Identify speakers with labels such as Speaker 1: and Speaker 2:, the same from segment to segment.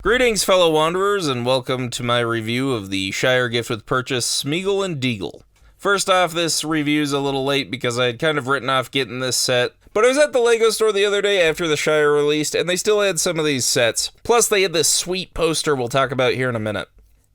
Speaker 1: Greetings, fellow wanderers, and welcome to my review of the Shire gift with purchase, Sméagol and Déagol. First off, this review's a little late because I had kind of written off getting this set, but I was at the LEGO store the other day after the Shire released, and they still had some of these sets. Plus, they had this sweet poster we'll talk about here in a minute.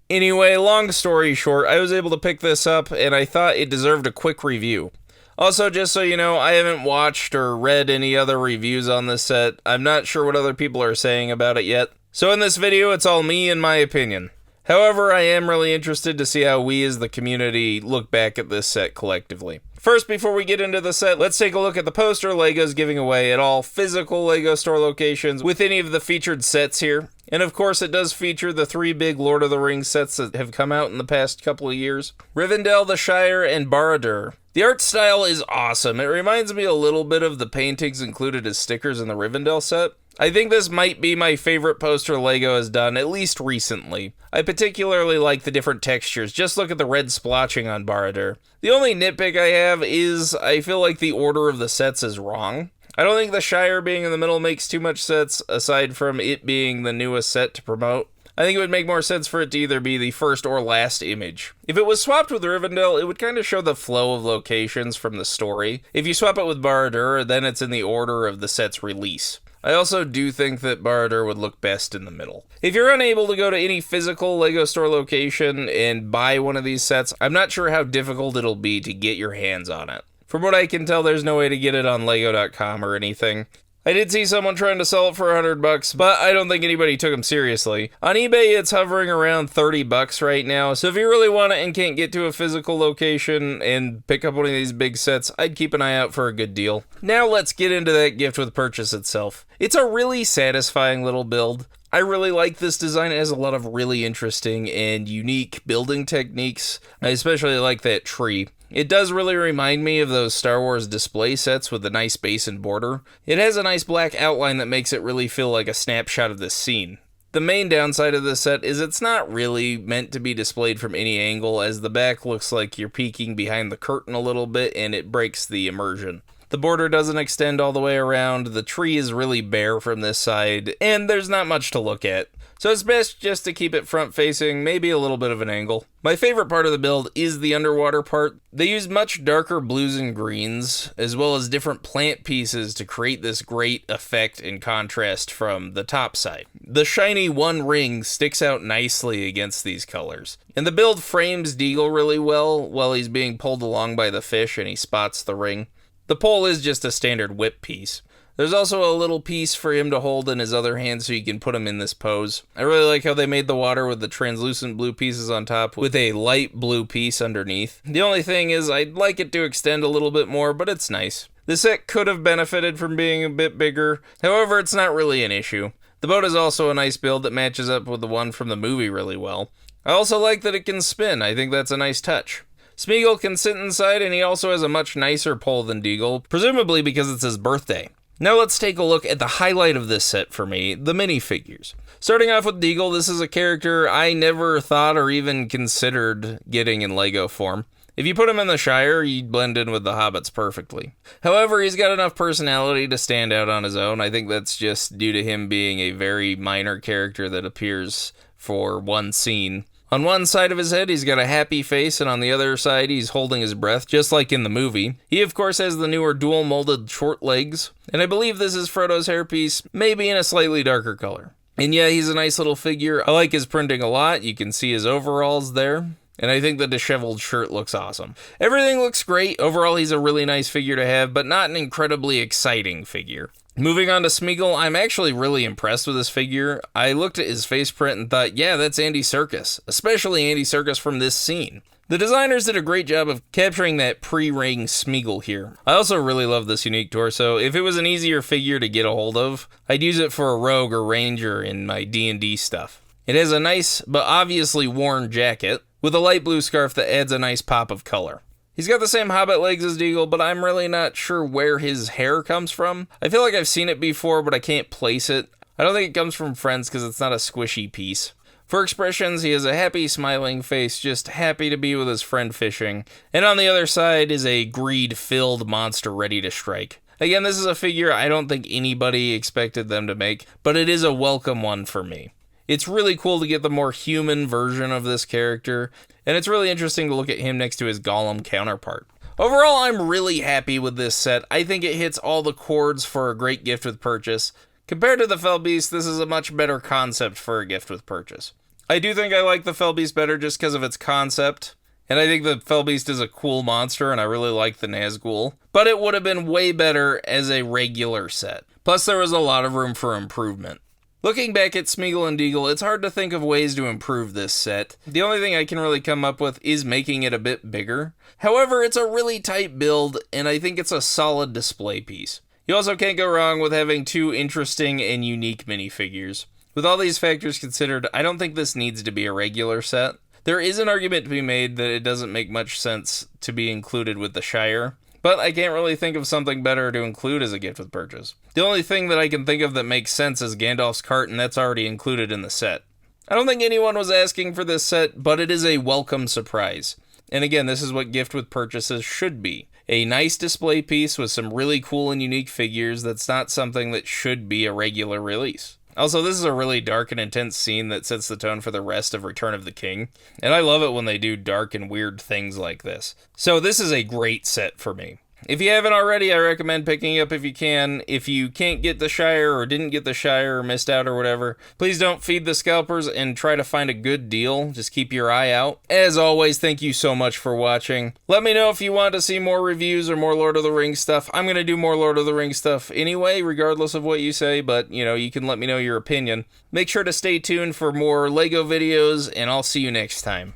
Speaker 1: Anyway, long story short, I was able to pick this up, and I thought it deserved a quick review. Also, just so you know, I haven't watched or read any other reviews on this set. I'm not sure what other people are saying about it yet. So in this video, it's all me and my opinion. However, I am really interested to see how we as the community look back at this set collectively. First, before we get into the set, let's take a look at the poster LEGO's giving away at all physical LEGO store locations with any of the featured sets here. And of course, it does feature the three big Lord of the Rings sets that have come out in the past couple of years. Rivendell, the Shire, and Barad-dûr. The art style is awesome. It reminds me a little bit of the paintings included as stickers in the Rivendell set. I think this might be my favorite poster LEGO has done, at least recently. I particularly like the different textures. Just look at the red splotching on Barad-dûr. The only nitpick I have is I feel like the order of the sets is wrong. I don't think the Shire being in the middle makes too much sense, aside from it being the newest set to promote. I think it would make more sense for it to either be the first or last image. If it was swapped with Rivendell, it would kind of show the flow of locations from the story. If you swap it with Barad-dûr, then it's in the order of the set's release. I also do think that Barad-dûr would look best in the middle. If you're unable to go to any physical LEGO store location and buy one of these sets, I'm not sure how difficult it'll be to get your hands on it. From what I can tell, there's no way to get it on Lego.com or anything. I did see someone trying to sell it for $100, but I don't think anybody took them seriously. On eBay, it's hovering around $30 right now, so if you really want it and can't get to a physical location and pick up one of these big sets, I'd keep an eye out for a good deal. Now let's get into that gift with purchase itself. It's a really satisfying little build. I really like this design. It has a lot of really interesting and unique building techniques. I especially like that tree. It does really remind me of those Star Wars display sets with a nice base and border. It has a nice black outline that makes it really feel like a snapshot of this scene. The main downside of this set is it's not really meant to be displayed from any angle, as the back looks like you're peeking behind the curtain a little bit and it breaks the immersion. The border doesn't extend all the way around, the tree is really bare from this side, and there's not much to look at. So it's best just to keep it front facing, maybe a little bit of an angle. My favorite part of the build is the underwater part. They use much darker blues and greens, as well as different plant pieces to create this great effect and contrast from the top side. The shiny one ring sticks out nicely against these colors. And the build frames Déagol really well while he's being pulled along by the fish and he spots the ring. The pole is just a standard whip piece. There's also a little piece for him to hold in his other hand so you can put him in this pose. I really like how they made the water with the translucent blue pieces on top with a light blue piece underneath. The only thing is I'd like it to extend a little bit more, but it's nice. The set could have benefited from being a bit bigger, however it's not really an issue. The boat is also a nice build that matches up with the one from the movie really well. I also like that it can spin. I think that's a nice touch. Sméagol can sit inside, and he also has a much nicer pole than Déagol, presumably because it's his birthday. Now let's take a look at the highlight of this set for me, the minifigures. Starting off with Déagol, this is a character I never thought or even considered getting in LEGO form. If you put him in the Shire, he'd blend in with the hobbits perfectly. However, he's got enough personality to stand out on his own. I think that's just due to him being a very minor character that appears for one scene. On one side of his head, he's got a happy face, and on the other side, he's holding his breath, just like in the movie. He, of course, has the newer dual-molded short legs, and I believe this is Frodo's hairpiece, maybe in a slightly darker color. And yeah, he's a nice little figure. I like his printing a lot. You can see his overalls there, and I think the disheveled shirt looks awesome. Everything looks great. Overall, he's a really nice figure to have, but not an incredibly exciting figure. Moving on to Sméagol, I'm actually really impressed with this figure. I looked at his face print and thought, yeah, that's Andy Serkis, especially Andy Serkis from this scene. The designers did a great job of capturing that pre-ring Sméagol here. I also really love this unique torso. If it was an easier figure to get a hold of, I'd use it for a rogue or ranger in my D&D stuff. It has a nice, but obviously worn jacket, with a light blue scarf that adds a nice pop of color. He's got the same hobbit legs as Déagol, but I'm really not sure where his hair comes from. I feel like I've seen it before, but I can't place it. I don't think it comes from Friends because it's not a squishy piece. For expressions, he has a happy, smiling face, just happy to be with his friend fishing. And on the other side is a greed-filled monster ready to strike. Again, this is a figure I don't think anybody expected them to make, but it is a welcome one for me. It's really cool to get the more human version of this character, and it's really interesting to look at him next to his Golem counterpart. Overall, I'm really happy with this set. I think it hits all the chords for a great gift with purchase. Compared to the Fell Beast, this is a much better concept for a gift with purchase. I do think I like the Fell Beast better just because of its concept, and I think the Fell Beast is a cool monster, and I really like the Nazgul, but it would have been way better as a regular set. Plus, there was a lot of room for improvement. Looking back at Sméagol and Déagol, it's hard to think of ways to improve this set. The only thing I can really come up with is making it a bit bigger. However, it's a really tight build, and I think it's a solid display piece. You also can't go wrong with having two interesting and unique minifigures. With all these factors considered, I don't think this needs to be a regular set. There is an argument to be made that it doesn't make much sense to be included with the Shire, but I can't really think of something better to include as a gift with purchase. The only thing that I can think of that makes sense is Gandalf's cart, and that's already included in the set. I don't think anyone was asking for this set, but it is a welcome surprise. And again, this is what gift with purchases should be. A nice display piece with some really cool and unique figures that's not something that should be a regular release. Also, this is a really dark and intense scene that sets the tone for the rest of Return of the King, and I love it when they do dark and weird things like this. So this is a great set for me. If you haven't already, I recommend picking it up if you can. If you can't get the Shire or didn't get the Shire or missed out or whatever, please don't feed the scalpers and try to find a good deal. Just keep your eye out. As always, thank you so much for watching. Let me know if you want to see more reviews or more Lord of the Rings stuff. I'm going to do more Lord of the Rings stuff anyway, regardless of what you say, but you can let me know your opinion. Make sure to stay tuned for more LEGO videos, and I'll see you next time.